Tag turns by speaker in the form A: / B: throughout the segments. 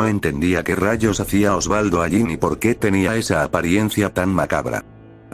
A: No entendía qué rayos hacía Osvaldo allí ni por qué tenía esa apariencia tan macabra.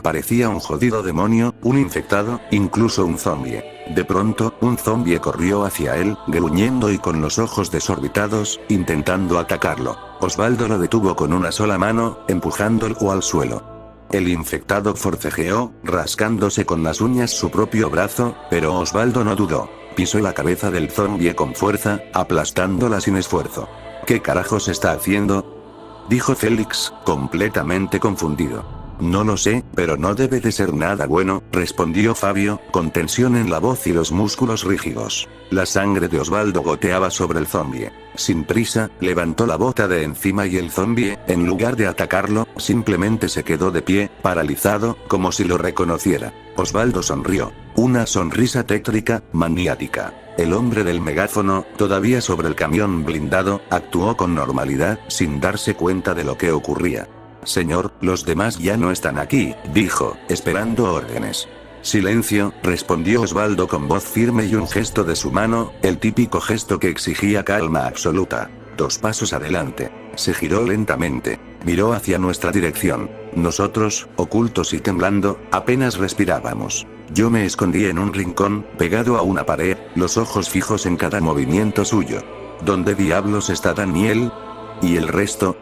A: Parecía un jodido demonio, un infectado, incluso un zombie. De pronto, un zombie corrió hacia él, gruñendo y con los ojos desorbitados, intentando atacarlo. Osvaldo lo detuvo con una sola mano, empujándolo al suelo. El infectado forcejeó, rascándose con las uñas su propio brazo, pero Osvaldo no dudó. Pisó la cabeza del zombie con fuerza, aplastándola sin esfuerzo. ¿Qué carajos está haciendo?, dijo Félix, completamente confundido. No lo sé, pero no debe de ser nada bueno, respondió Fabio, con tensión en la voz y los músculos rígidos. La sangre de Osvaldo goteaba sobre el zombie. Sin prisa, levantó la bota de encima y el zombie, en lugar de atacarlo, simplemente se quedó de pie, paralizado, como si lo reconociera. Osvaldo sonrió. Una sonrisa tétrica, maniática. El hombre del megáfono, todavía sobre el camión blindado, actuó con normalidad, sin darse cuenta de lo que ocurría. Señor, los demás ya no están aquí, dijo, esperando órdenes. Silencio, respondió Osvaldo con voz firme y un gesto de su mano, el típico gesto que exigía calma absoluta. 2 pasos adelante. Se giró lentamente. Miró hacia nuestra dirección. Nosotros, ocultos y temblando, apenas respirábamos. Yo me escondí en un rincón, pegado a una pared, los ojos fijos en cada movimiento suyo. ¿Dónde diablos está Daniel? ¿Y el resto?,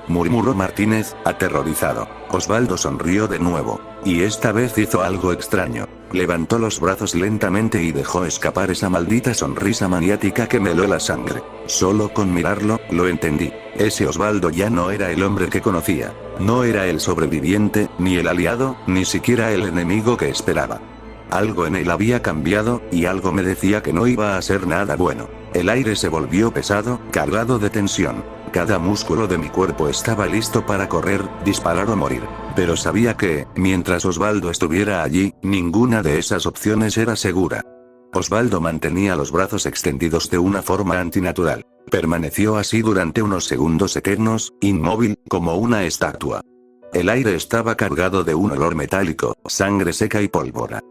A: murmuró Martínez, aterrorizado. Osvaldo sonrió de nuevo. Y esta vez hizo algo extraño. Levantó los brazos lentamente y dejó escapar esa maldita sonrisa maniática que me heló la sangre. Solo con mirarlo, lo entendí. Ese Osvaldo ya no era el hombre que conocía. No era el sobreviviente, ni el aliado, ni siquiera el enemigo que esperaba. Algo en él había cambiado, y algo me decía que no iba a ser nada bueno. El aire se volvió pesado, cargado de tensión. Cada músculo de mi cuerpo estaba listo para correr, disparar o morir. Pero sabía que, mientras Osvaldo estuviera allí, ninguna de esas opciones era segura. Osvaldo mantenía los brazos extendidos de una forma antinatural. Permaneció así durante unos segundos eternos, inmóvil, como una estatua. El aire estaba cargado de un olor metálico, sangre seca y pólvora.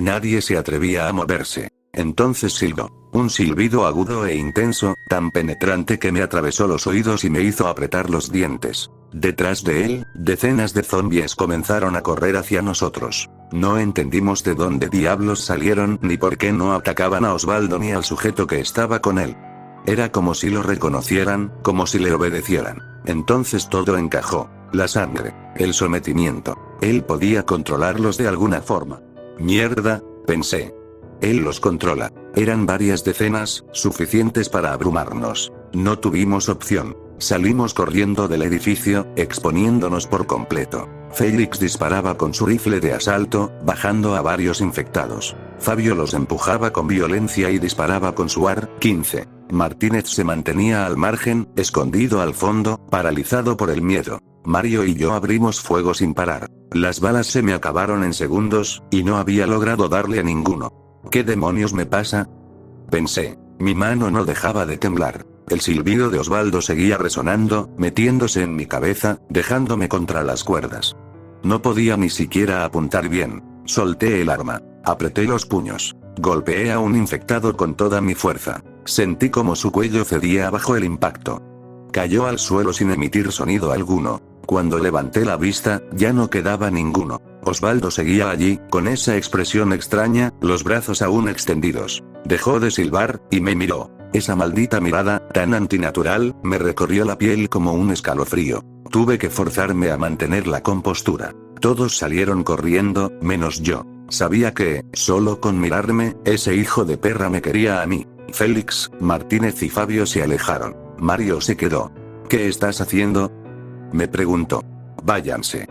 A: Nadie se atrevía a moverse. Entonces silbó. Un silbido agudo e intenso, tan penetrante que me atravesó los oídos y me hizo apretar los dientes. Detrás de él, decenas de zombies comenzaron a correr hacia nosotros. No entendimos de dónde diablos salieron ni por qué no atacaban a Osvaldo ni al sujeto que estaba con él. Era como si lo reconocieran, como si le obedecieran. Entonces todo encajó. La sangre, el sometimiento. Él podía controlarlos de alguna forma. Mierda, pensé. Él los controla. Eran varias decenas, suficientes para abrumarnos. No tuvimos opción. Salimos corriendo del edificio, exponiéndonos por completo. Félix disparaba con su rifle de asalto, bajando a varios infectados. Fabio los empujaba con violencia y disparaba con su AR-15. Martínez se mantenía al margen, escondido al fondo, paralizado por el miedo. Mario y yo abrimos fuego sin parar. Las balas se me acabaron en segundos, y no había logrado darle a ninguno. ¿Qué demonios me pasa?, pensé. Mi mano no dejaba de temblar. El silbido de Osvaldo seguía resonando, metiéndose en mi cabeza, dejándome contra las cuerdas. No podía ni siquiera apuntar bien. Solté el arma. Apreté los puños. Golpeé a un infectado con toda mi fuerza. Sentí como su cuello cedía bajo el impacto. Cayó al suelo sin emitir sonido alguno. Cuando levanté la vista, ya no quedaba ninguno. Osvaldo seguía allí, con esa expresión extraña, los brazos aún extendidos. Dejó de silbar, y me miró. Esa maldita mirada, tan antinatural, me recorrió la piel como un escalofrío. Tuve que forzarme a mantener la compostura. Todos salieron corriendo, menos yo. Sabía que, solo con mirarme, ese hijo de perra me quería a mí. Félix, Martínez y Fabio se alejaron. Mario se quedó. ¿Qué estás haciendo?, me preguntó. Váyanse.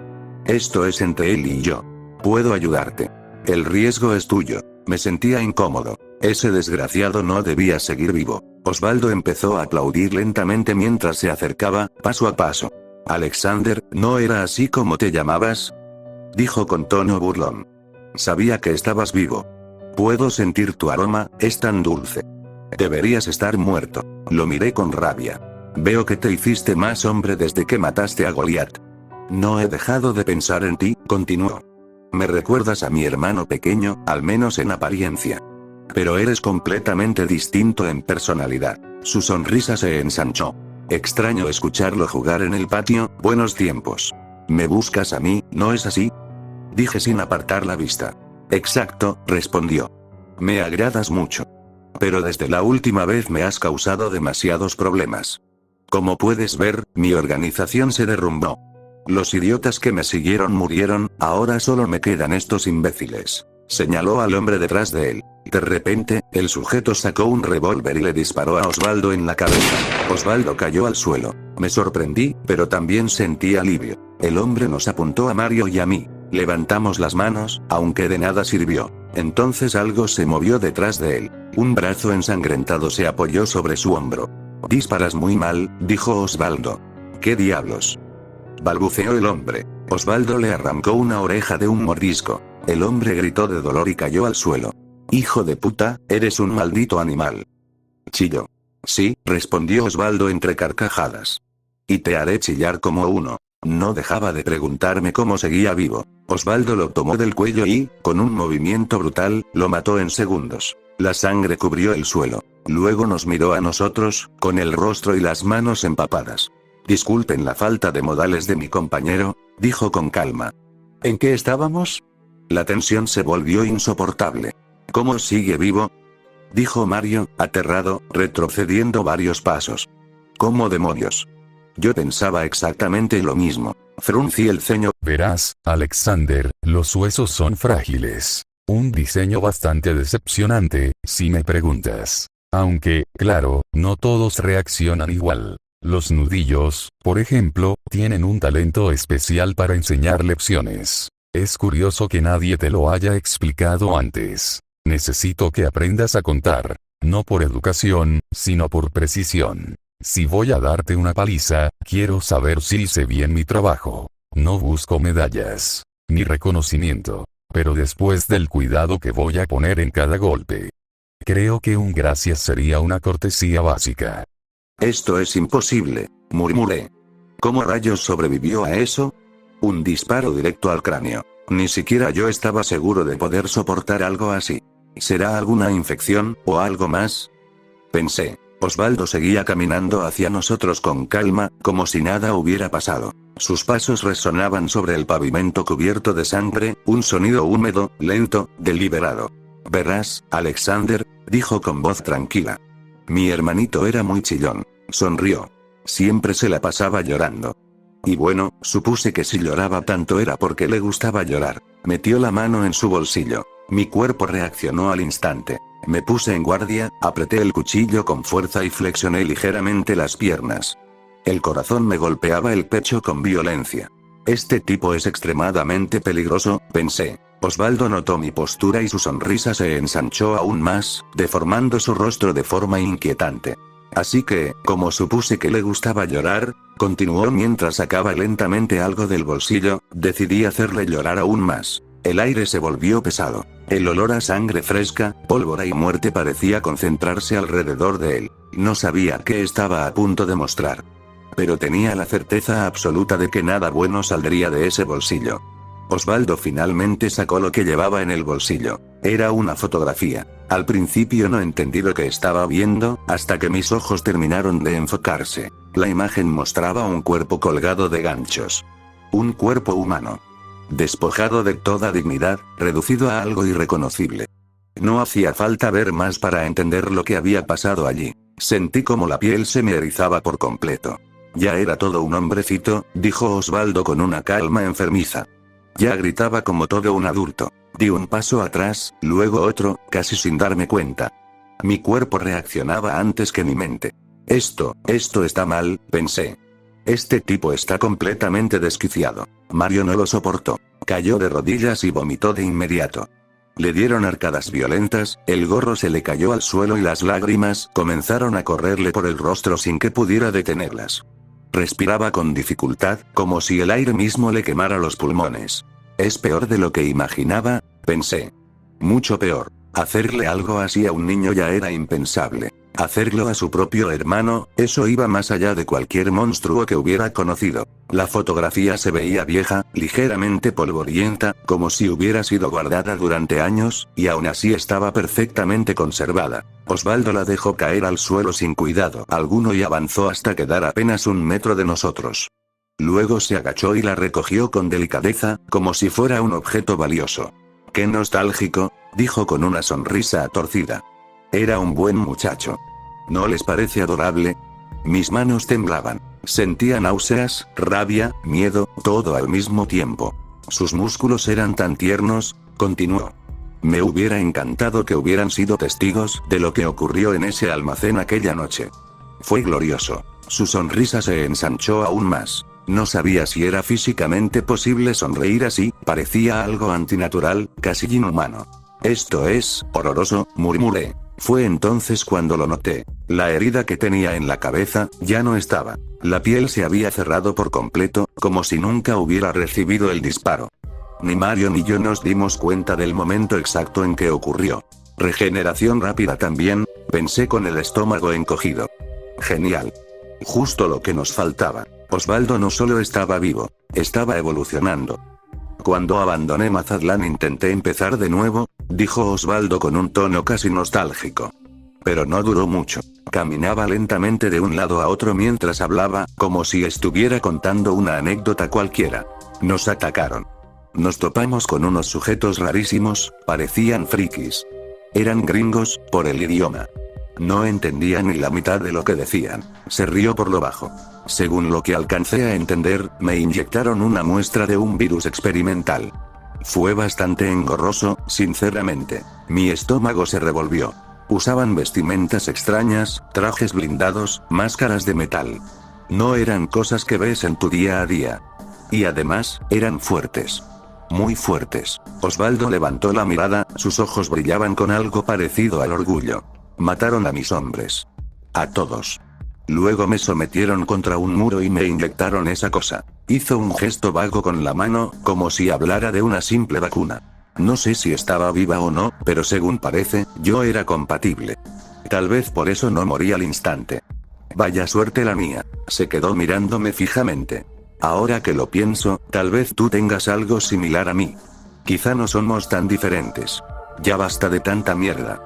A: Esto es entre él y yo. Puedo ayudarte. El riesgo es tuyo. Me sentía incómodo. Ese desgraciado no debía seguir vivo. Osvaldo empezó a aplaudir lentamente mientras se acercaba, paso a paso. Alexander, ¿no era así como te llamabas?, dijo con tono burlón. Sabía que estabas vivo. Puedo sentir tu aroma, es tan dulce. Deberías estar muerto. Lo miré con rabia. Veo que te hiciste más hombre desde que mataste a Goliat. No he dejado de pensar en ti, continuó. Me recuerdas a mi hermano pequeño, al menos en apariencia. Pero eres completamente distinto en personalidad. Su sonrisa se ensanchó. Extraño escucharlo jugar en el patio, buenos tiempos. ¿Me buscas a mí, no es así? Dije sin apartar la vista. Exacto, respondió. Me agradas mucho. Pero desde la última vez me has causado demasiados problemas. Como puedes ver, mi organización se derrumbó. Los idiotas que me siguieron murieron, ahora solo me quedan estos imbéciles. Señaló al hombre detrás de él. De repente, el sujeto sacó un revólver y le disparó a Osvaldo en la cabeza. Osvaldo cayó al suelo. Me sorprendí, pero también sentí alivio. El hombre nos apuntó a Mario y a mí. Levantamos las manos, aunque de nada sirvió. Entonces algo se movió detrás de él. Un brazo ensangrentado se apoyó sobre su hombro. Disparas muy mal, dijo Osvaldo. ¿Qué diablos? Balbuceó el hombre. Osvaldo le arrancó una oreja de un mordisco. El hombre gritó de dolor y cayó al suelo. Hijo de puta, eres un maldito animal. Chilló. Sí, respondió Osvaldo entre carcajadas. Y te haré chillar como uno. No dejaba de preguntarme cómo seguía vivo. Osvaldo lo tomó del cuello y, con un movimiento brutal, lo mató en segundos. La sangre cubrió el suelo. Luego nos miró a nosotros, con el rostro y las manos empapadas. Disculpen la falta de modales de mi compañero, dijo con calma. ¿En qué estábamos? La tensión se volvió insoportable. ¿Cómo sigue vivo? Dijo Mario, aterrado, retrocediendo varios pasos. ¿Cómo demonios? Yo pensaba exactamente lo mismo. Fruncí el ceño.
B: Verás, Alexander, los huesos son frágiles. Un diseño bastante decepcionante, si me preguntas. Aunque, claro, no todos reaccionan igual. Los nudillos, por ejemplo, tienen un talento especial para enseñar lecciones. Es curioso que nadie te lo haya explicado antes. Necesito que aprendas a contar. No por educación, sino por precisión. Si voy a darte una paliza, quiero saber si hice bien mi trabajo. No busco medallas, ni reconocimiento. Pero después del cuidado que voy a poner en cada golpe. Creo que un gracias sería una cortesía básica.
A: Esto es imposible, murmuré. ¿Cómo rayos sobrevivió a eso? Un disparo directo al cráneo. Ni siquiera yo estaba seguro de poder soportar algo así. ¿Será alguna infección, o algo más? Pensé. Osvaldo seguía caminando hacia nosotros con calma, como si nada hubiera pasado. Sus pasos resonaban sobre el pavimento cubierto de sangre, un sonido húmedo, lento, deliberado. Verás, Alexander, dijo con voz tranquila. Mi hermanito era muy chillón. Sonrió. Siempre se la pasaba llorando. Y bueno, supuse que si lloraba tanto era porque le gustaba llorar. Metió la mano en su bolsillo. Mi cuerpo reaccionó al instante. Me puse en guardia, apreté el cuchillo con fuerza y flexioné ligeramente las piernas. El corazón me golpeaba el pecho con violencia. Este tipo es extremadamente peligroso, pensé. Osvaldo notó mi postura y su sonrisa se ensanchó aún más, deformando su rostro de forma inquietante. Así que, como supuse que le gustaba llorar, continuó mientras sacaba lentamente algo del bolsillo, decidí hacerle llorar aún más. El aire se volvió pesado. El olor a sangre fresca, pólvora y muerte parecía concentrarse alrededor de él. No sabía qué estaba a punto de mostrar. Pero tenía la certeza absoluta de que nada bueno saldría de ese bolsillo. Osvaldo finalmente sacó lo que llevaba en el bolsillo. Era una fotografía. Al principio no entendí lo que estaba viendo, hasta que mis ojos terminaron de enfocarse. La imagen mostraba un cuerpo colgado de ganchos. Un cuerpo humano. Despojado de toda dignidad, reducido a algo irreconocible. No hacía falta ver más para entender lo que había pasado allí. Sentí como la piel se me erizaba por completo. Ya era todo un hombrecito, dijo Osvaldo con una calma enfermiza. Ya gritaba como todo un adulto. Di un paso atrás, luego otro, casi sin darme cuenta. Mi cuerpo reaccionaba antes que mi mente. Esto está mal, pensé. Este tipo está completamente desquiciado. Mario no lo soportó. Cayó de rodillas y vomitó de inmediato. Le dieron arcadas violentas, el gorro se le cayó al suelo y las lágrimas comenzaron a correrle por el rostro sin que pudiera detenerlas. Respiraba con dificultad, como si el aire mismo le quemara los pulmones. Es peor de lo que imaginaba, pensé. Mucho peor. Hacerle algo así a un niño ya era impensable. Hacerlo a su propio hermano, eso iba más allá de cualquier monstruo que hubiera conocido. La fotografía se veía vieja, ligeramente polvorienta, como si hubiera sido guardada durante años, y aún así estaba perfectamente conservada. Osvaldo la dejó caer al suelo sin cuidado alguno y avanzó hasta quedar apenas 1 metro de nosotros. Luego se agachó y la recogió con delicadeza, como si fuera un objeto valioso. «Qué nostálgico», dijo con una sonrisa torcida. Era un buen muchacho. ¿No les parece adorable? Mis manos temblaban. Sentía náuseas, rabia, miedo, todo al mismo tiempo. Sus músculos eran tan tiernos, continuó. Me hubiera encantado que hubieran sido testigos de lo que ocurrió en ese almacén aquella noche. Fue glorioso. Su sonrisa se ensanchó aún más. No sabía si era físicamente posible sonreír así, parecía algo antinatural, casi inhumano. Esto es horroroso, murmuré. Fue entonces cuando lo noté. La herida que tenía en la cabeza, ya no estaba. La piel se había cerrado por completo, como si nunca hubiera recibido el disparo. Ni Mario ni yo nos dimos cuenta del momento exacto en que ocurrió. Regeneración rápida también, pensé con el estómago encogido. Genial. Justo lo que nos faltaba. Osvaldo no solo estaba vivo, estaba evolucionando. Cuando abandoné Mazatlán intenté empezar de nuevo, dijo Osvaldo con un tono casi nostálgico. Pero no duró mucho. Caminaba lentamente de un lado a otro mientras hablaba, como si estuviera contando una anécdota cualquiera. Nos atacaron. Nos topamos con unos sujetos rarísimos, parecían frikis. Eran gringos, por el idioma. No entendía ni la mitad de lo que decían. Se rió por lo bajo. Según lo que alcancé a entender, me inyectaron una muestra de un virus experimental. Fue bastante engorroso, sinceramente. Mi estómago se revolvió. Usaban vestimentas extrañas, trajes blindados, máscaras de metal. No eran cosas que ves en tu día a día. Y además, eran fuertes. Muy fuertes. Osvaldo levantó la mirada, sus ojos brillaban con algo parecido al orgullo. Mataron a mis hombres. A todos. Luego me sometieron contra un muro y me inyectaron esa cosa. Hizo un gesto vago con la mano, como si hablara de una simple vacuna. No sé si estaba viva o no, pero según parece, yo era compatible. Tal vez por eso no morí al instante. Vaya suerte la mía. Se quedó mirándome fijamente. Ahora que lo pienso, tal vez tú tengas algo similar a mí. Quizá no somos tan diferentes. Ya basta de tanta mierda.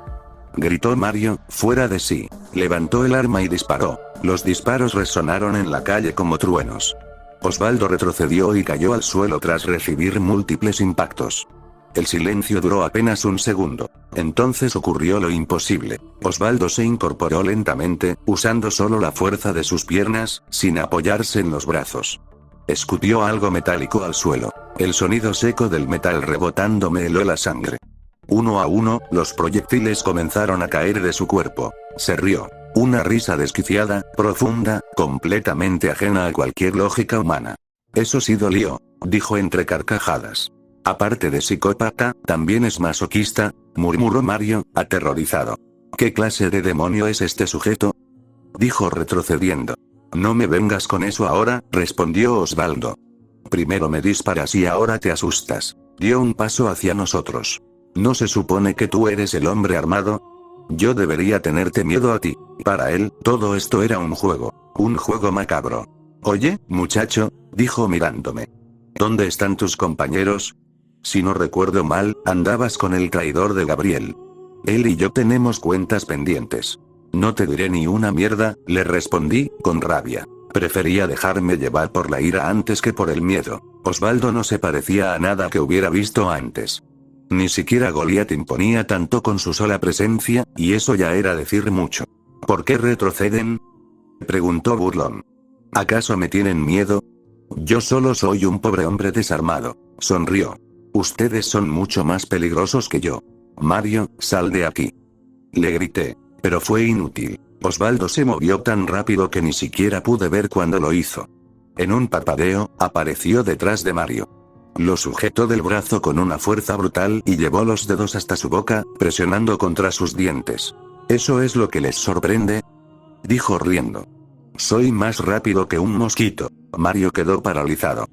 A: Gritó Mario, fuera de sí. Levantó el arma y disparó. Los disparos resonaron en la calle como truenos. Osvaldo retrocedió y cayó al suelo tras recibir múltiples impactos. El silencio duró apenas 1 segundo. Entonces ocurrió lo imposible. Osvaldo se incorporó lentamente, usando solo la fuerza de sus piernas, sin apoyarse en los brazos. Escupió algo metálico al suelo. El sonido seco del metal rebotando me heló la sangre. Uno a uno, los proyectiles comenzaron a caer de su cuerpo. Se rió. Una risa desquiciada, profunda, completamente ajena a cualquier lógica humana. Eso sí dolió, dijo entre carcajadas. Aparte de psicópata, también es masoquista, murmuró Mario, aterrorizado. ¿Qué clase de demonio es este sujeto? Dijo retrocediendo. No me vengas con eso ahora, respondió Osvaldo. Primero me disparas y ahora te asustas. Dio un paso hacia nosotros. ¿No se supone que tú eres el hombre armado? Yo debería tenerte miedo a ti. Para él, todo esto era un juego macabro. Oye, muchacho, dijo mirándome. ¿Dónde están tus compañeros? Si no recuerdo mal, andabas con el traidor de Gabriel. Él y yo tenemos cuentas pendientes. No te diré ni una mierda, le respondí, con rabia. Prefería dejarme llevar por la ira antes que por el miedo. Osvaldo no se parecía a nada que hubiera visto antes. Ni siquiera Goliat imponía tanto con su sola presencia, y eso ya era decir mucho. ¿Por qué retroceden? Preguntó burlón. ¿Acaso me tienen miedo? Yo solo soy un pobre hombre desarmado. Sonrió. Ustedes son mucho más peligrosos que yo. Mario, sal de aquí. Le grité. Pero fue inútil. Osvaldo se movió tan rápido que ni siquiera pude ver cuándo lo hizo. En un parpadeo, apareció detrás de Mario. Lo sujetó del brazo con una fuerza brutal y llevó los dedos hasta su boca, presionando contra sus dientes. ¿Eso es lo que les sorprende? Dijo riendo. Soy más rápido que un mosquito. Mario quedó paralizado.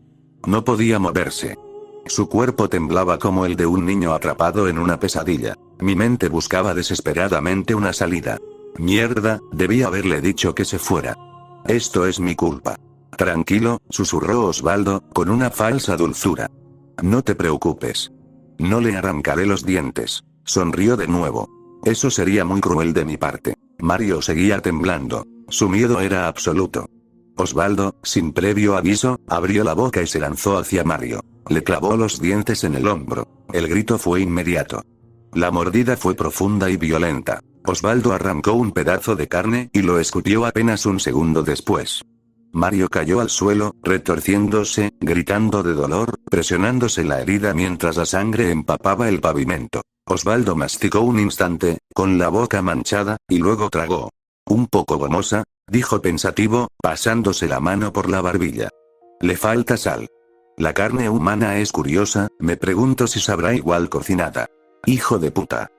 A: No podía moverse. Su cuerpo temblaba como el de un niño atrapado en una pesadilla. Mi mente buscaba desesperadamente una salida. Mierda, debí haberle dicho que se fuera. Esto es mi culpa. Tranquilo, susurró Osvaldo, con una falsa dulzura. No te preocupes. No le arrancaré los dientes. Sonrió de nuevo. Eso sería muy cruel de mi parte. Mario seguía temblando. Su miedo era absoluto. Osvaldo, sin previo aviso, abrió la boca y se lanzó hacia Mario. Le clavó los dientes en el hombro. El grito fue inmediato. La mordida fue profunda y violenta. Osvaldo arrancó un pedazo de carne y lo escupió apenas un segundo después. Mario cayó al suelo, retorciéndose, gritando de dolor, presionándose la herida mientras la sangre empapaba el pavimento. Osvaldo masticó un instante, con la boca manchada, y luego tragó. Un poco gomosa, dijo pensativo, pasándose la mano por la barbilla. Le falta sal. La carne humana es curiosa, me pregunto si sabrá igual cocinada. Hijo de puta.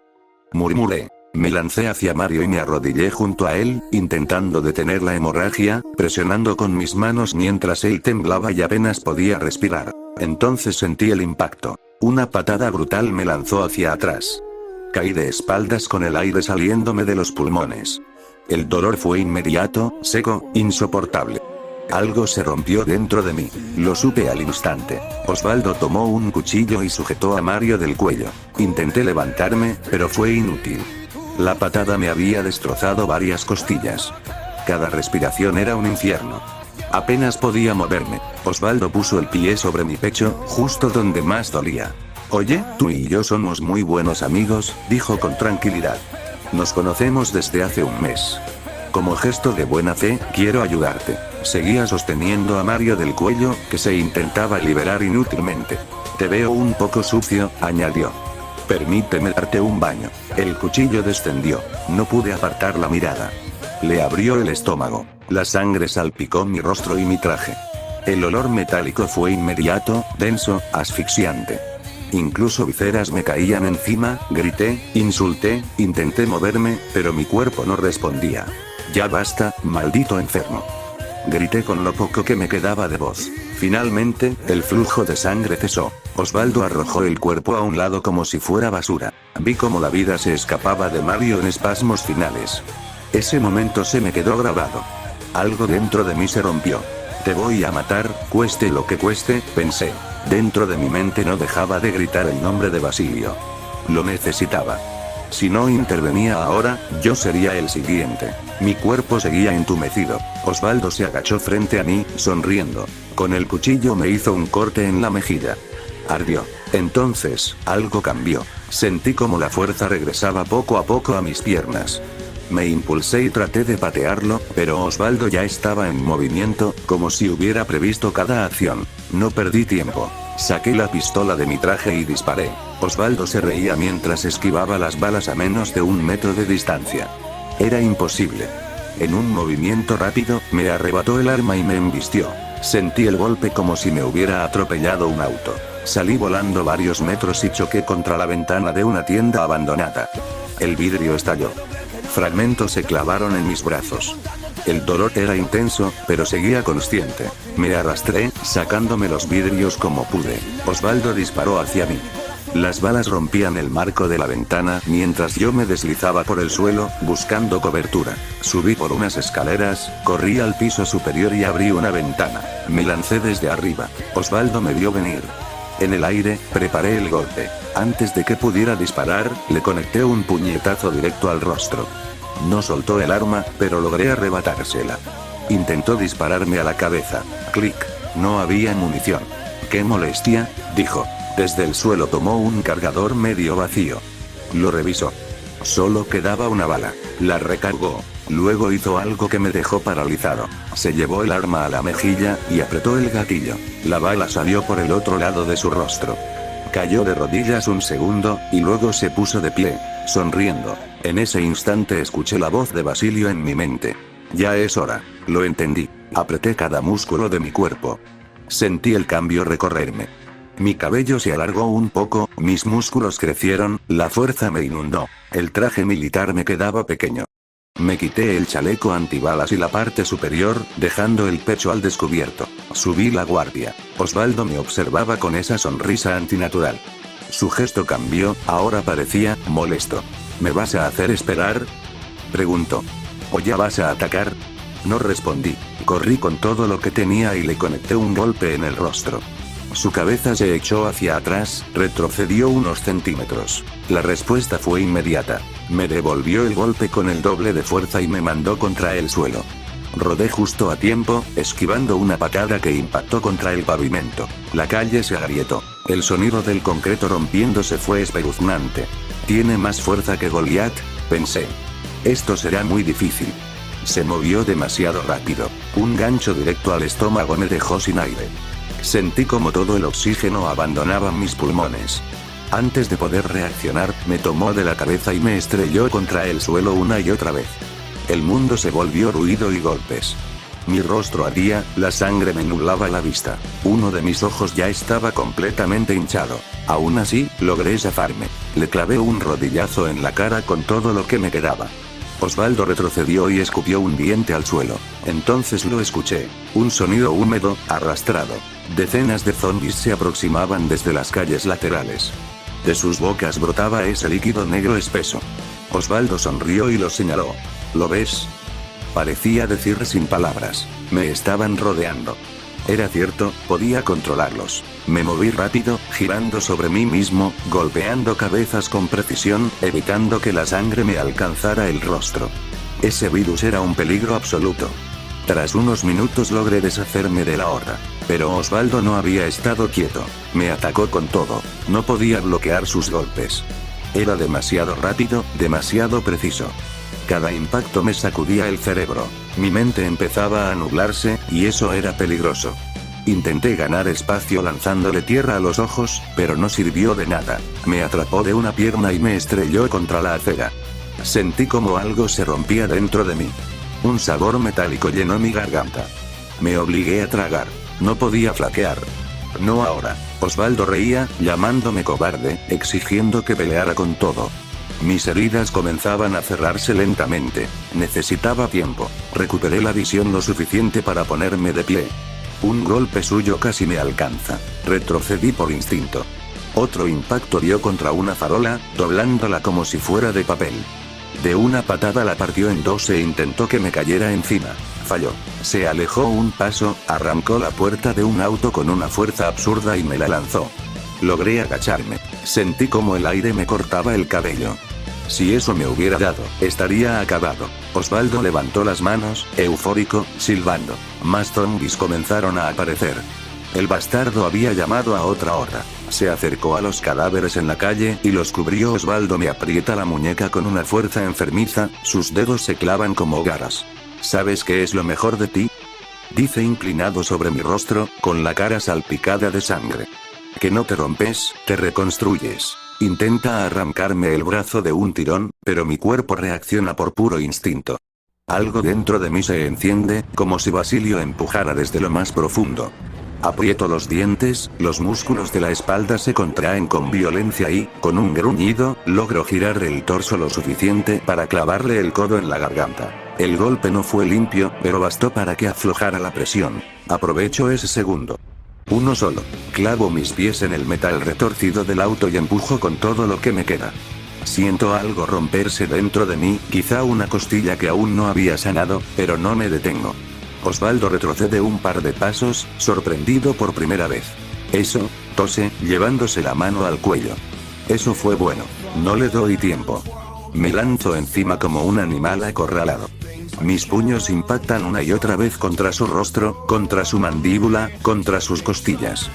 A: Murmuré. Me lancé hacia Mario y me arrodillé junto a él, intentando detener la hemorragia, presionando con mis manos mientras él temblaba y apenas podía respirar. Entonces sentí el impacto. Una patada brutal me lanzó hacia atrás. Caí de espaldas con el aire saliéndome de los pulmones. El dolor fue inmediato, seco, insoportable. Algo se rompió dentro de mí. Lo supe al instante. Osvaldo tomó un cuchillo y sujetó a Mario del cuello. Intenté levantarme, pero fue inútil. La patada me había destrozado varias costillas. Cada respiración era un infierno. Apenas podía moverme. Osvaldo puso el pie sobre mi pecho, justo donde más dolía. Oye, tú y yo somos muy buenos amigos, dijo con tranquilidad. Nos conocemos desde hace un mes. Como gesto de buena fe, quiero ayudarte. Seguía sosteniendo a Mario del cuello, que se intentaba liberar inútilmente. Te veo un poco sucio, añadió. Permíteme darte un baño. El cuchillo descendió. No pude apartar la mirada. Le abrió el estómago. La sangre salpicó mi rostro y mi traje. El olor metálico fue inmediato, denso, asfixiante. Incluso vísceras me caían encima, grité, insulté, intenté moverme, pero mi cuerpo no respondía. Ya basta, maldito enfermo. Grité con lo poco que me quedaba de voz. Finalmente, el flujo de sangre cesó. Osvaldo arrojó el cuerpo a un lado como si fuera basura. Vi cómo la vida se escapaba de Mario en espasmos finales. Ese momento se me quedó grabado. Algo dentro de mí se rompió. Te voy a matar, cueste lo que cueste, pensé. Dentro de mi mente no dejaba de gritar el nombre de Basilio. Lo necesitaba. Si no intervenía ahora, yo sería el siguiente. Mi cuerpo seguía entumecido. Osvaldo se agachó frente a mí, sonriendo. Con el cuchillo me hizo un corte en la mejilla. Ardió. Entonces, algo cambió. Sentí como la fuerza regresaba poco a poco a mis piernas. Me impulsé y traté de patearlo, pero Osvaldo ya estaba en movimiento, como si hubiera previsto cada acción. No perdí tiempo. Saqué la pistola de mi traje y disparé. Osvaldo se reía mientras esquivaba las balas a menos de 1 metro de distancia. Era imposible. En un movimiento rápido, me arrebató el arma y me embistió. Sentí el golpe como si me hubiera atropellado un auto. Salí volando varios metros y choqué contra la ventana de una tienda abandonada. El vidrio estalló. Fragmentos se clavaron en mis brazos. El dolor era intenso, pero seguía consciente. Me arrastré, sacándome los vidrios como pude. Osvaldo disparó hacia mí. Las balas rompían el marco de la ventana mientras yo me deslizaba por el suelo, buscando cobertura. Subí por unas escaleras, corrí al piso superior y abrí una ventana. Me lancé desde arriba. Osvaldo me vio venir. En el aire, preparé el golpe. Antes de que pudiera disparar, le conecté un puñetazo directo al rostro. No soltó el arma, pero logré arrebatársela. Intentó dispararme a la cabeza. Clic. No había munición. ¡Qué molestia!, dijo. Desde el suelo tomó un cargador medio vacío. Lo revisó. Solo quedaba una bala. La recargó. Luego hizo algo que me dejó paralizado. Se llevó el arma a la mejilla y apretó el gatillo. La bala salió por el otro lado de su rostro. Cayó de rodillas un segundo, y luego se puso de pie, sonriendo. En ese instante escuché la voz de Basilio en mi mente. Ya es hora. Lo entendí. Apreté cada músculo de mi cuerpo. Sentí el cambio recorrerme. Mi cabello se alargó un poco, mis músculos crecieron, la fuerza me inundó. El traje militar me quedaba pequeño. Me quité el chaleco antibalas y la parte superior, dejando el pecho al descubierto. Subí la guardia. Osvaldo me observaba con esa sonrisa antinatural. Su gesto cambió, ahora parecía molesto. ¿Me vas a hacer esperar? Preguntó. ¿O ya vas a atacar? No respondí. Corrí con todo lo que tenía y le conecté un golpe en el rostro. Su cabeza se echó hacia atrás, retrocedió unos centímetros. La respuesta fue inmediata. Me devolvió el golpe con el doble de fuerza y me mandó contra el suelo. Rodé justo a tiempo, esquivando una patada que impactó contra el pavimento. La calle se agrietó. El sonido del concreto rompiéndose fue espeluznante. Tiene más fuerza que Goliat, pensé. Esto será muy difícil. Se movió demasiado rápido. Un gancho directo al estómago me dejó sin aire. Sentí como todo el oxígeno abandonaba mis pulmones. Antes de poder reaccionar, me tomó de la cabeza y me estrelló contra el suelo una y otra vez. El mundo se volvió ruido y golpes. Mi rostro ardía, la sangre me nublaba la vista. Uno de mis ojos ya estaba completamente hinchado. Aún así, logré zafarme. Le clavé un rodillazo en la cara con todo lo que me quedaba. Osvaldo retrocedió y escupió un diente al suelo. Entonces lo escuché. Un sonido húmedo, arrastrado. Decenas de zombies se aproximaban desde las calles laterales. De sus bocas brotaba ese líquido negro espeso. Osvaldo sonrió y lo señaló. ¿Lo ves? Parecía decir sin palabras. Me estaban rodeando. Era cierto, podía controlarlos. Me moví rápido, girando sobre mí mismo, golpeando cabezas con precisión, evitando que la sangre me alcanzara el rostro. Ese virus era un peligro absoluto. Tras unos minutos logré deshacerme de la horda. Pero Osvaldo no había estado quieto. Me atacó con todo. No podía bloquear sus golpes. Era demasiado rápido, demasiado preciso. Cada impacto me sacudía el cerebro. Mi mente empezaba a nublarse, y eso era peligroso. Intenté ganar espacio lanzándole tierra a los ojos, pero no sirvió de nada. Me atrapó de una pierna y me estrelló contra la acera. Sentí como algo se rompía dentro de mí. Un sabor metálico llenó mi garganta. Me obligué a tragar. No podía flaquear. No ahora. Osvaldo reía, llamándome cobarde, exigiendo que peleara con todo. Mis heridas comenzaban a cerrarse lentamente. Necesitaba tiempo. Recuperé la visión lo suficiente para ponerme de pie. Un golpe suyo casi me alcanza. Retrocedí por instinto. Otro impacto dio contra una farola, doblándola como si fuera de papel. De una patada la partió en dos e intentó que me cayera encima. Falló. Se alejó un paso, arrancó la puerta de un auto con una fuerza absurda y me la lanzó. Logré agacharme. Sentí como el aire me cortaba el cabello. Si eso me hubiera dado, estaría acabado. Osvaldo levantó las manos, eufórico, silbando. Más zombies comenzaron a aparecer. El bastardo había llamado a otra horda. Se acercó a los cadáveres en la calle y los cubrió. Osvaldo me aprieta la muñeca con una fuerza enfermiza, sus dedos se clavan como garras. ¿Sabes qué es lo mejor de ti? Dice inclinado sobre mi rostro, con la cara salpicada de sangre. Que no te rompes, te reconstruyes. Intenta arrancarme el brazo de un tirón, pero mi cuerpo reacciona por puro instinto. Algo dentro de mí se enciende, como si Basilio empujara desde lo más profundo. Aprieto los dientes, los músculos de la espalda se contraen con violencia y, con un gruñido, logro girar el torso lo suficiente para clavarle el codo en la garganta. El golpe no fue limpio, pero bastó para que aflojara la presión. Aprovecho ese segundo. Uno solo. Clavo mis pies en el metal retorcido del auto y empujo con todo lo que me queda. Siento algo romperse dentro de mí, quizá una costilla que aún no había sanado, pero no me detengo. Osvaldo retrocede un par de pasos, sorprendido por primera vez. Eso, tose, llevándose la mano al cuello. Eso fue bueno. No le doy tiempo. Me lanzo encima como un animal acorralado. Mis puños impactan una y otra vez contra su rostro, contra su mandíbula, contra sus costillas.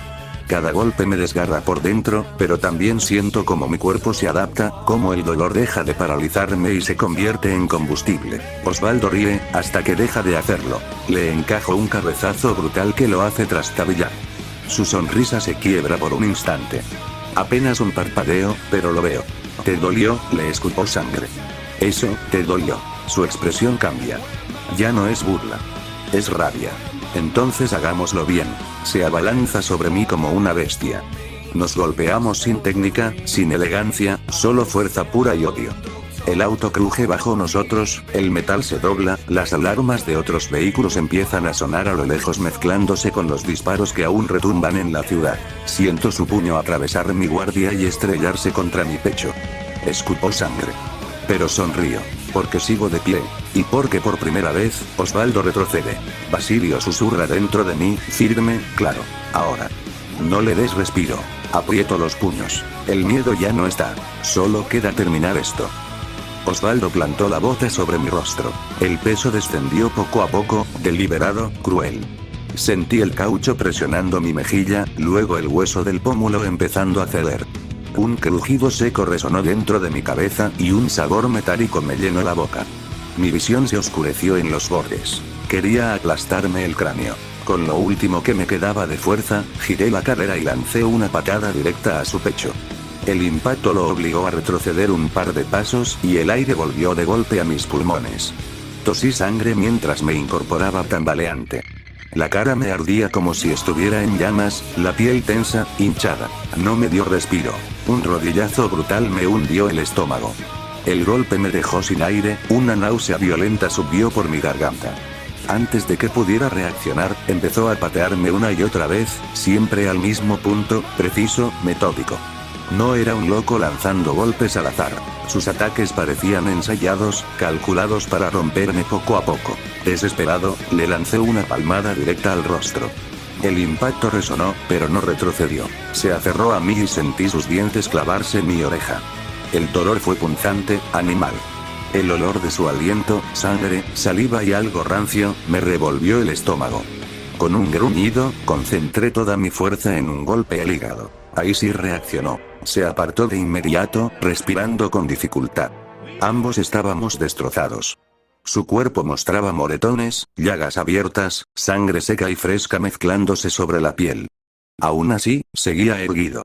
A: Cada golpe me desgarra por dentro, pero también siento como mi cuerpo se adapta, como el dolor deja de paralizarme y se convierte en combustible. Osvaldo ríe, hasta que deja de hacerlo. Le encajo un cabezazo brutal que lo hace trastabillar. Su sonrisa se quiebra por un instante. Apenas un parpadeo, pero lo veo. ¿Te dolió? Le escupo sangre. Eso, te dolió. Su expresión cambia. Ya no es burla. Es rabia. Entonces hagámoslo bien. Se abalanza sobre mí como una bestia. Nos golpeamos sin técnica, sin elegancia, solo fuerza pura y odio. El auto cruje bajo nosotros, el metal se dobla, las alarmas de otros vehículos empiezan a sonar a lo lejos mezclándose con los disparos que aún retumban en la ciudad. Siento su puño atravesar mi guardia y estrellarse contra mi pecho. Escupo sangre. Pero sonrío. Porque sigo de pie. Y porque por primera vez, Osvaldo retrocede. Basilio susurra dentro de mí, firme, claro. Ahora. No le des respiro. Aprieto los puños. El miedo ya no está. Solo queda terminar esto. Osvaldo plantó la bota sobre mi rostro. El peso descendió poco a poco, deliberado, cruel. Sentí el caucho presionando mi mejilla, luego el hueso del pómulo empezando a ceder. Un crujido seco resonó dentro de mi cabeza y un sabor metálico me llenó la boca. Mi visión se oscureció en los bordes. Quería aplastarme el cráneo. Con lo último que me quedaba de fuerza, giré la cadera y lancé una patada directa a su pecho. El impacto lo obligó a retroceder un par de pasos y el aire volvió de golpe a mis pulmones. Tosí sangre mientras me incorporaba tambaleante. La cara me ardía como si estuviera en llamas, la piel tensa, hinchada. No me dio respiro. Un rodillazo brutal me hundió el estómago. El golpe me dejó sin aire, una náusea violenta subió por mi garganta. Antes de que pudiera reaccionar, empezó a patearme una y otra vez, siempre al mismo punto, preciso, metódico. No era un loco lanzando golpes al azar. Sus ataques parecían ensayados, calculados para romperme poco a poco. Desesperado, le lancé una palmada directa al rostro. El impacto resonó, pero no retrocedió. Se aferró a mí y sentí sus dientes clavarse en mi oreja. El dolor fue punzante, animal. El olor de su aliento, sangre, saliva y algo rancio, me revolvió el estómago. Con un gruñido, concentré toda mi fuerza en un golpe al hígado. Ahí sí reaccionó. Se apartó de inmediato, respirando con dificultad. Ambos estábamos destrozados. Su cuerpo mostraba moretones, llagas abiertas, sangre seca y fresca mezclándose sobre la piel. Aún así, seguía erguido.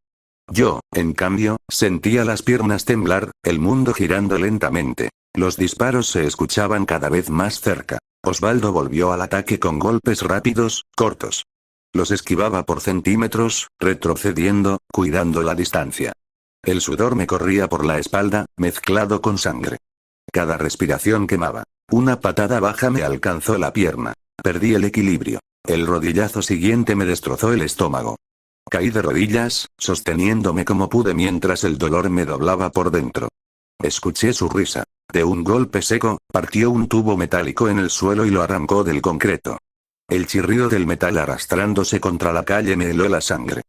A: Yo, en cambio, sentía las piernas temblar, el mundo girando lentamente. Los disparos se escuchaban cada vez más cerca. Osvaldo volvió al ataque con golpes rápidos, cortos. Los esquivaba por centímetros, retrocediendo, cuidando la distancia. El sudor me corría por la espalda, mezclado con sangre. Cada respiración quemaba. Una patada baja me alcanzó la pierna. Perdí el equilibrio. El rodillazo siguiente me destrozó el estómago. Caí de rodillas, sosteniéndome como pude mientras el dolor me doblaba por dentro. Escuché su risa. De un golpe seco, partió un tubo metálico en el suelo y lo arrancó del concreto. El chirrido del metal arrastrándose contra la calle me heló la sangre.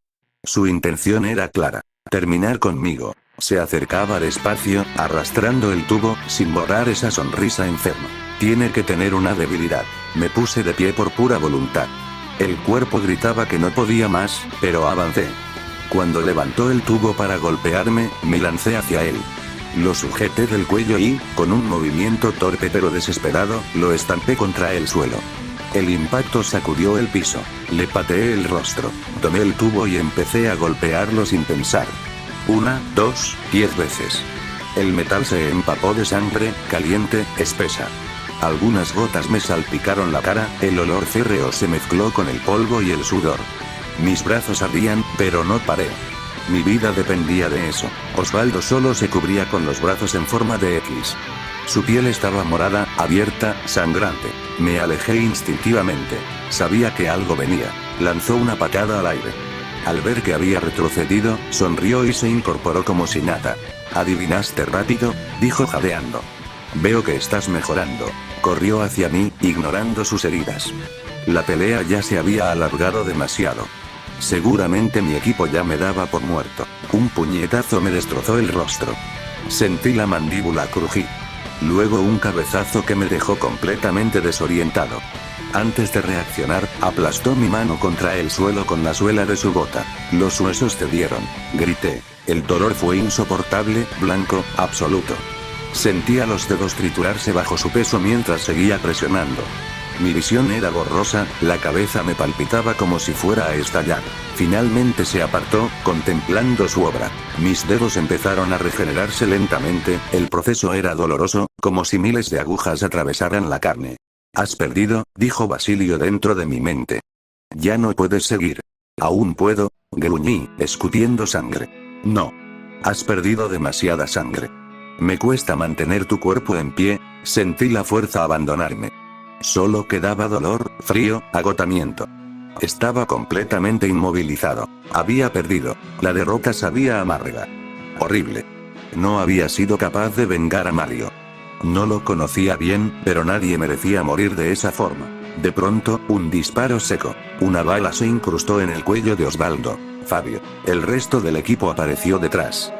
A: Su intención era clara. Terminar conmigo. Se acercaba despacio, arrastrando el tubo, sin borrar esa sonrisa enferma. Tiene que tener una debilidad. Me puse de pie por pura voluntad. El cuerpo gritaba que no podía más, pero avancé. Cuando levantó el tubo para golpearme, me lancé hacia él. Lo sujeté del cuello y, con un movimiento torpe pero desesperado, lo estampé contra el suelo. El impacto sacudió el piso. Le pateé el rostro. Tomé el tubo y empecé a golpearlo sin pensar. 1, 2, 10 veces. El metal se empapó de sangre, caliente, espesa. Algunas gotas me salpicaron la cara, el olor férreo se mezcló con el polvo y el sudor. Mis brazos ardían, pero no paré. Mi vida dependía de eso. Osvaldo solo se cubría con los brazos en forma de X. Su piel estaba morada, abierta, sangrante. Me alejé instintivamente. Sabía que algo venía. Lanzó una patada al aire. Al ver que había retrocedido, sonrió y se incorporó como si nada. «¿Adivinaste rápido?», dijo jadeando. «Veo que estás mejorando». Corrió hacia mí, ignorando sus heridas. La pelea ya se había alargado demasiado. Seguramente mi equipo ya me daba por muerto. Un puñetazo me destrozó el rostro. Sentí la mandíbula crujir. Luego un cabezazo que me dejó completamente desorientado. Antes de reaccionar, aplastó mi mano contra el suelo con la suela de su bota. Los huesos cedieron. Grité. El dolor fue insoportable, blanco, absoluto. Sentía los dedos triturarse bajo su peso mientras seguía presionando. Mi visión era borrosa, la cabeza me palpitaba como si fuera a estallar. Finalmente se apartó, contemplando su obra. Mis dedos empezaron a regenerarse lentamente, el proceso era doloroso, como si miles de agujas atravesaran la carne. «Has perdido», dijo Basilio dentro de mi mente. «Ya no puedes seguir». «Aún puedo», gruñí, escupiendo sangre. «No. Has perdido demasiada sangre. Me cuesta mantener tu cuerpo en pie», sentí la fuerza abandonarme. Solo quedaba dolor, frío, agotamiento. Estaba completamente inmovilizado. Había perdido. La derrota sabía amarga. Horrible. No había sido capaz de vengar a Mario. No lo conocía bien, pero nadie merecía morir de esa forma. De pronto, un disparo seco. Una bala se incrustó en el cuello de Osvaldo. Fabio. El resto del equipo apareció detrás.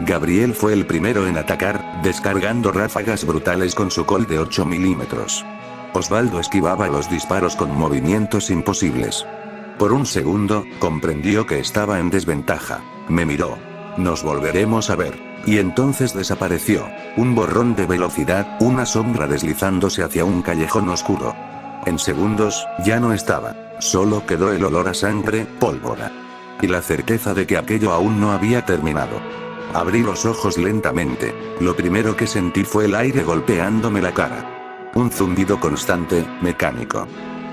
A: Gabriel fue el primero en atacar, descargando ráfagas brutales con su Colt de 8 milímetros. Osvaldo esquivaba los disparos con movimientos imposibles. Por un segundo, comprendió que estaba en desventaja. Me miró. Nos volveremos a ver. Y entonces desapareció. Un borrón de velocidad, una sombra deslizándose hacia un callejón oscuro. En segundos, ya no estaba. Solo quedó el olor a sangre, pólvora. Y la certeza de que aquello aún no había terminado. Abrí los ojos lentamente. Lo primero que sentí fue el aire golpeándome la cara. Un zumbido constante, mecánico.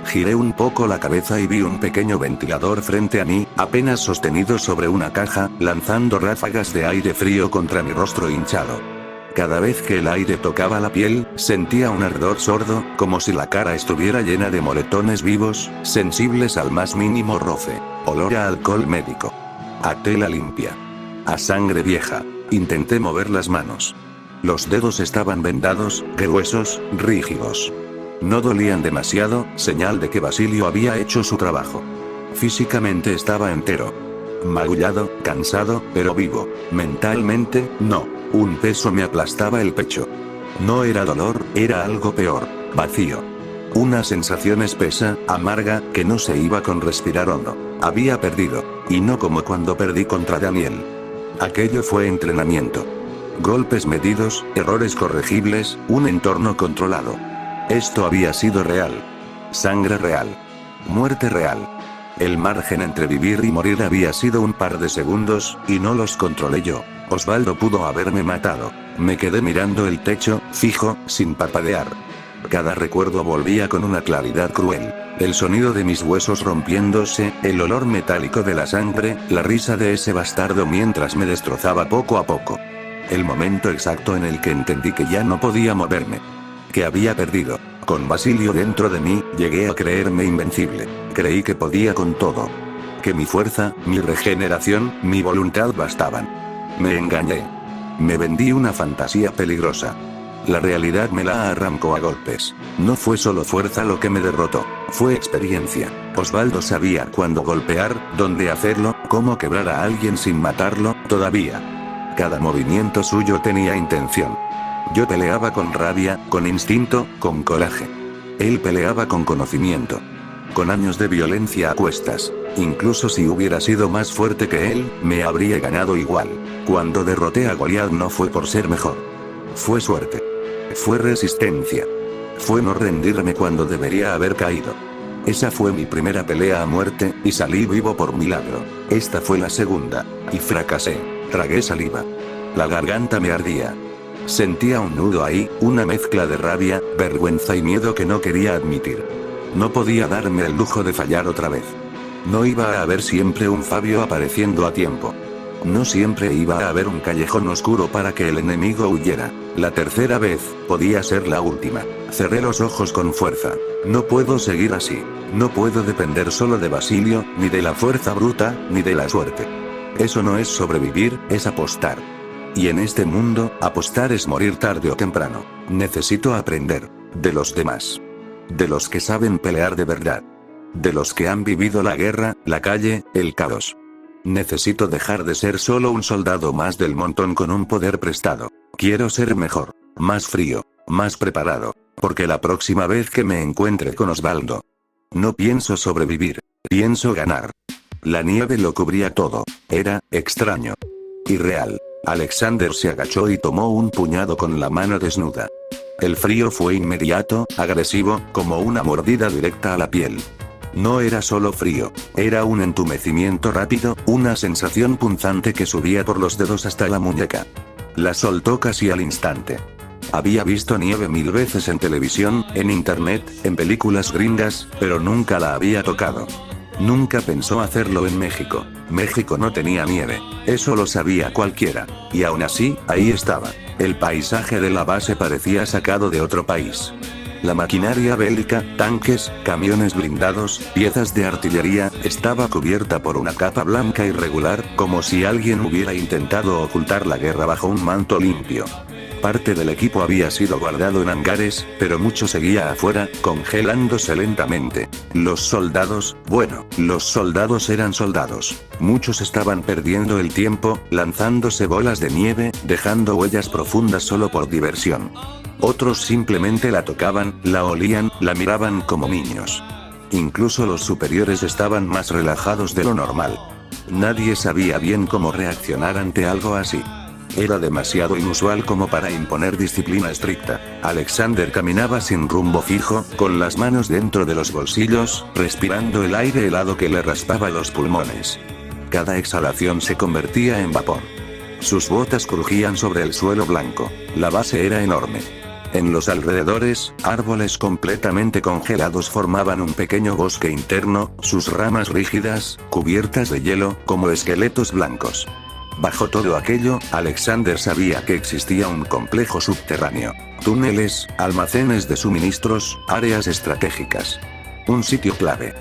A: Giré un poco la cabeza y vi un pequeño ventilador frente a mí, apenas sostenido sobre una caja, lanzando ráfagas de aire frío contra mi rostro hinchado. Cada vez que el aire tocaba la piel, sentía un ardor sordo, como si la cara estuviera llena de moretones vivos, sensibles al más mínimo roce. Olor a alcohol médico. A tela limpia. A sangre vieja. Intenté mover las manos. Los dedos estaban vendados, gruesos, rígidos. No dolían demasiado, señal de que Basilio había hecho su trabajo. Físicamente estaba entero. Magullado, cansado, pero vivo. Mentalmente, no. Un peso me aplastaba el pecho. No era dolor, era algo peor. Vacío. Una sensación espesa, amarga, que no se iba con respirar hondo. Había perdido. Y no como cuando perdí contra Daniel. Aquello fue entrenamiento. Golpes medidos, errores corregibles, un entorno controlado. Esto había sido real. Sangre real. Muerte real. El margen entre vivir y morir había sido un par de segundos, y no los controlé yo. Osvaldo pudo haberme matado. Me quedé mirando el techo, fijo, sin parpadear. Cada recuerdo volvía con una claridad cruel. El sonido de mis huesos rompiéndose, el olor metálico de la sangre, la risa de ese bastardo mientras me destrozaba poco a poco. El momento exacto en el que entendí que ya no podía moverme. Que había perdido. Con Basilio dentro de mí, llegué a creerme invencible. Creí que podía con todo. Que mi fuerza, mi regeneración, mi voluntad bastaban. Me engañé. Me vendí una fantasía peligrosa. La realidad me la arrancó a golpes. No fue solo fuerza lo que me derrotó, fue experiencia. Osvaldo sabía cuándo golpear, dónde hacerlo, cómo quebrar a alguien sin matarlo, todavía. Cada movimiento suyo tenía intención. Yo peleaba con rabia, con instinto, con coraje. Él peleaba con conocimiento. Con años de violencia a cuestas. Incluso si hubiera sido más fuerte que él, me habría ganado igual. Cuando derroté a Goliat no fue por ser mejor. Fue suerte. Fue resistencia. Fue no rendirme cuando debería haber caído. Esa fue mi primera pelea a muerte, y salí vivo por milagro. Esta fue la segunda. Y fracasé. Tragué saliva. La garganta me ardía. Sentía un nudo ahí, una mezcla de rabia, vergüenza y miedo que no quería admitir. No podía darme el lujo de fallar otra vez. No iba a haber siempre un Fabio apareciendo a tiempo. No siempre iba a haber un callejón oscuro para que el enemigo huyera. La tercera vez, podía ser la última. Cerré los ojos con fuerza. No puedo seguir así. No puedo depender solo de Basilio, ni de la fuerza bruta, ni de la suerte. Eso no es sobrevivir, es apostar. Y en este mundo, apostar es morir tarde o temprano. Necesito aprender. De los demás. De los que saben pelear de verdad. De los que han vivido la guerra, la calle, el caos. Necesito dejar de ser solo un soldado más del montón con un poder prestado. Quiero ser mejor, más frío, más preparado, porque la próxima vez que me encuentre con Osvaldo, no pienso sobrevivir, pienso ganar. La nieve lo cubría todo, era extraño, irreal. Alexander se agachó y tomó un puñado con la mano desnuda. El frío fue inmediato, agresivo, como una mordida directa a la piel. No era solo frío, era un entumecimiento rápido, una sensación punzante que subía por los dedos hasta la muñeca. La soltó casi al instante. Había visto nieve 1000 veces en televisión, en internet, en películas gringas, pero nunca la había tocado. Nunca pensó hacerlo en México. México no tenía nieve. Eso lo sabía cualquiera. Y aún así, ahí estaba. El paisaje de la base parecía sacado de otro país. La maquinaria bélica, tanques, camiones blindados, piezas de artillería, estaba cubierta por una capa blanca irregular, como si alguien hubiera intentado ocultar la guerra bajo un manto limpio. Parte del equipo había sido guardado en hangares, pero mucho seguía afuera, congelándose lentamente. Los soldados, bueno, los soldados eran soldados. Muchos estaban perdiendo el tiempo, lanzándose bolas de nieve, dejando huellas profundas solo por diversión. Otros simplemente la tocaban, la olían, la miraban como niños. Incluso los superiores estaban más relajados de lo normal. Nadie sabía bien cómo reaccionar ante algo así. Era demasiado inusual como para imponer disciplina estricta. Alexander caminaba sin rumbo fijo, con las manos dentro de los bolsillos, respirando el aire helado que le raspaba los pulmones. Cada exhalación se convertía en vapor. Sus botas crujían sobre el suelo blanco. La base era enorme. En los alrededores, árboles completamente congelados formaban un pequeño bosque interno, sus ramas rígidas, cubiertas de hielo, como esqueletos blancos. Bajo todo aquello, Alexander sabía que existía un complejo subterráneo. Túneles, almacenes de suministros, áreas estratégicas. Un sitio clave.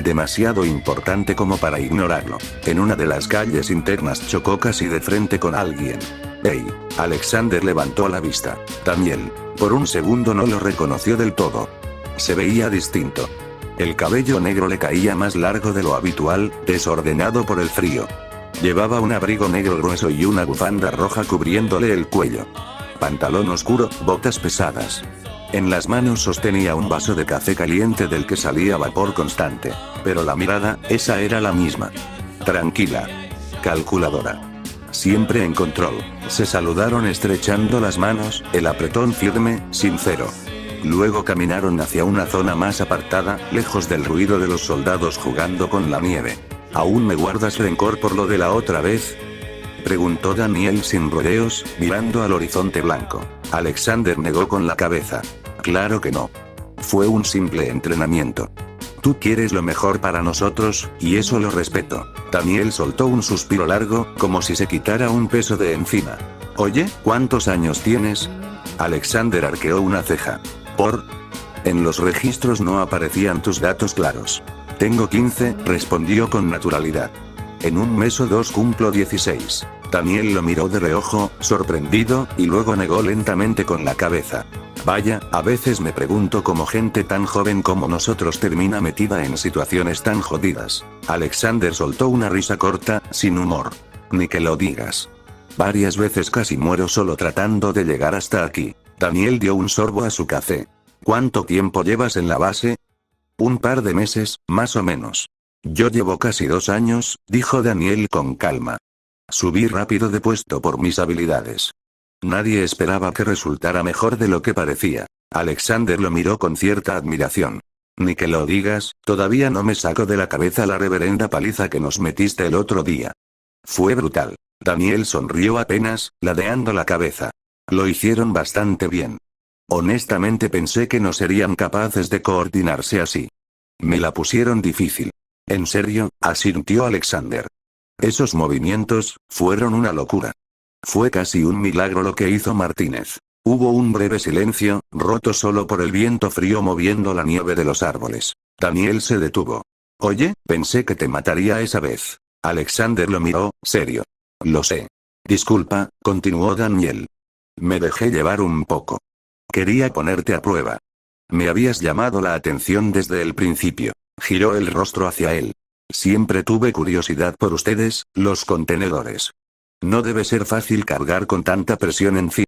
A: Demasiado importante como para ignorarlo. En una de las calles internas chocó casi de frente con alguien. ¡Hey! Alexander levantó la vista. Daniel. Por un segundo no lo reconoció del todo. Se veía distinto. El cabello negro le caía más largo de lo habitual, desordenado por el frío. Llevaba un abrigo negro grueso y una bufanda roja cubriéndole el cuello. Pantalón oscuro, botas pesadas. En las manos sostenía un vaso de café caliente del que salía vapor constante. Pero la mirada, esa era la misma. Tranquila. Calculadora. Siempre en control. Se saludaron estrechando las manos, el apretón firme, sincero. Luego caminaron hacia una zona más apartada, lejos del ruido de los soldados jugando con la nieve. ¿Aún me guardas rencor por lo de la otra vez?, preguntó Daniel sin rodeos, mirando al horizonte blanco. Alexander negó con la cabeza. Claro que no. Fue un simple entrenamiento. Tú quieres lo mejor para nosotros, y eso lo respeto. Daniel soltó un suspiro largo, como si se quitara un peso de encima. Oye, ¿cuántos años tienes? Alexander arqueó una ceja. En los registros no aparecían tus datos claros. Tengo 15, respondió con naturalidad. En un mes o dos cumplo 16. Daniel lo miró de reojo, sorprendido, y luego negó lentamente con la cabeza. Vaya, a veces me pregunto cómo gente tan joven como nosotros termina metida en situaciones tan jodidas. Alexander soltó una risa corta, sin humor. Ni que lo digas. Varias veces casi muero solo tratando de llegar hasta aquí. Daniel dio un sorbo a su café. ¿Cuánto tiempo llevas en la base? Un par de meses, más o menos. Yo llevo casi 2 años, dijo Daniel con calma. Subí rápido de puesto por mis habilidades. Nadie esperaba que resultara mejor de lo que parecía. Alexander lo miró con cierta admiración. Ni que lo digas, todavía no me saco de la cabeza la reverenda paliza que nos metiste el otro día. Fue brutal. Daniel sonrió apenas, ladeando la cabeza. Lo hicieron bastante bien. Honestamente pensé que no serían capaces de coordinarse así. Me la pusieron difícil. En serio, asintió Alexander. Esos movimientos, fueron una locura. Fue casi un milagro lo que hizo Martínez. Hubo un breve silencio, roto solo por el viento frío moviendo la nieve de los árboles. Daniel se detuvo. Oye, pensé que te mataría esa vez. Alexander lo miró, serio. Lo sé. Disculpa, continuó Daniel. Me dejé llevar un poco. Quería ponerte a prueba. Me habías llamado la atención desde el principio. Giró el rostro hacia él. Siempre tuve curiosidad por ustedes, los contenedores. No debe ser fácil cargar con tanta presión encima.